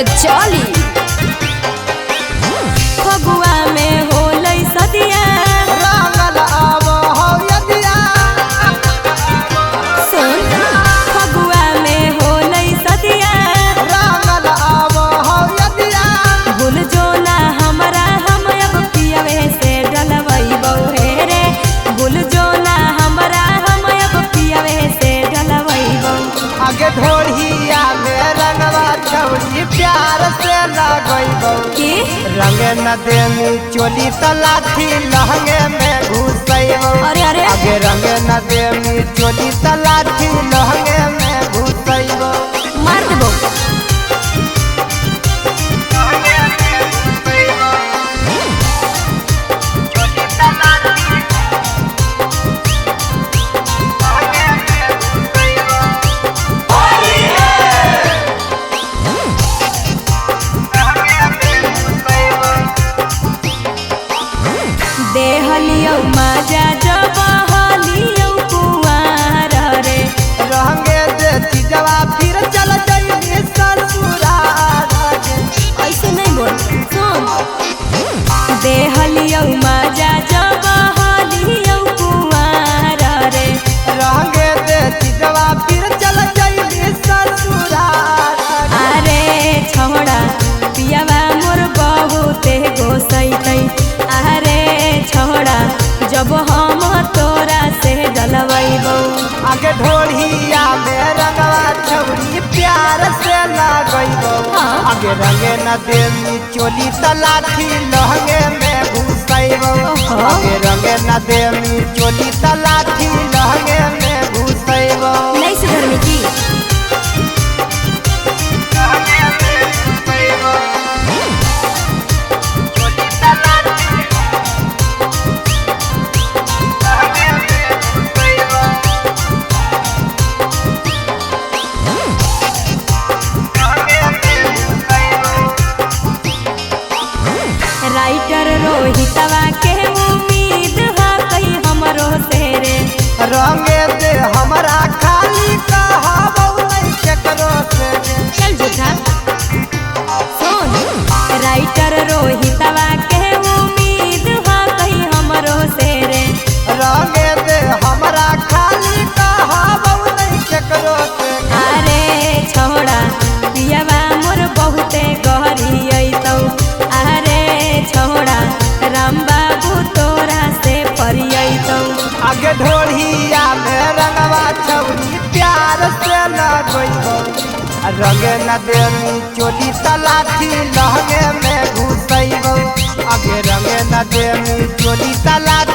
चली फगुआ में होलै सदिया रंगल आव हो यदिया सुन फगुआ में होलै सदिया रंगल आव हो यदिया भूल जो ना हमरा हम अब पियवे से डलवैबौ हे रे भूल जो ना हमरा हम अब पियवे से डलवैबौ आगे ढोढ़िया में रंगवा छौरी प्यार से लगैबौ की रंगे न देनी चोली तलाठी लहंगे में घुसैबौ अरे अरे आगे रंगे न देनी चोली तलाठी लहंगे में घुसैबौ मार देबौ देहलियौ माजा जब हलियौ कुंवार रे रंगे दे चीजवा फिर चल जाइए ससुराल ऐसे नहीं बोल सुन देहलियौ माजा जब हलियौ कुंवार रे रंगे दे चीजवा फिर चल जाइए ससुराल अरे छोड़ा पियावा मोर बहुते गोसैतै अरे छोड़ा जब हम तोरा से डलवैबौ आगे ढोढ़िया में रंगवा छौरी प्यार से लगैबौ हाँ। आगे रंगे न देनी चोली तलाठी लहंगे में घुसैबौ ओहो। आगे रंगे न देनी चोली तलाठी लहंगे में घुसैबौ नहीं सुधर में की राइटर रोहितवा के उम्मीद है कहीं हमरो से रे रंगे दे हमरा खाली कहबौ नहीं केकरो से चल झूठा सुन राइटर रोहितवा के उम्मीद है कहीं हमरो से रे रंगे दे हमरा खाली कहबौ नहीं केकरो से अरे छोड़ा पियवा मोर बहुते गहरी अइतौ अरे छोड़ा राम बाबू तोरा से परियतौ आगे ढोढ़िया में रंगवा छौरी प्यार से लगैबौ रंगे न देनी चोली तलाठी लहंगे में घुसैबौ आगे रंगे न देनी चोली तलाठी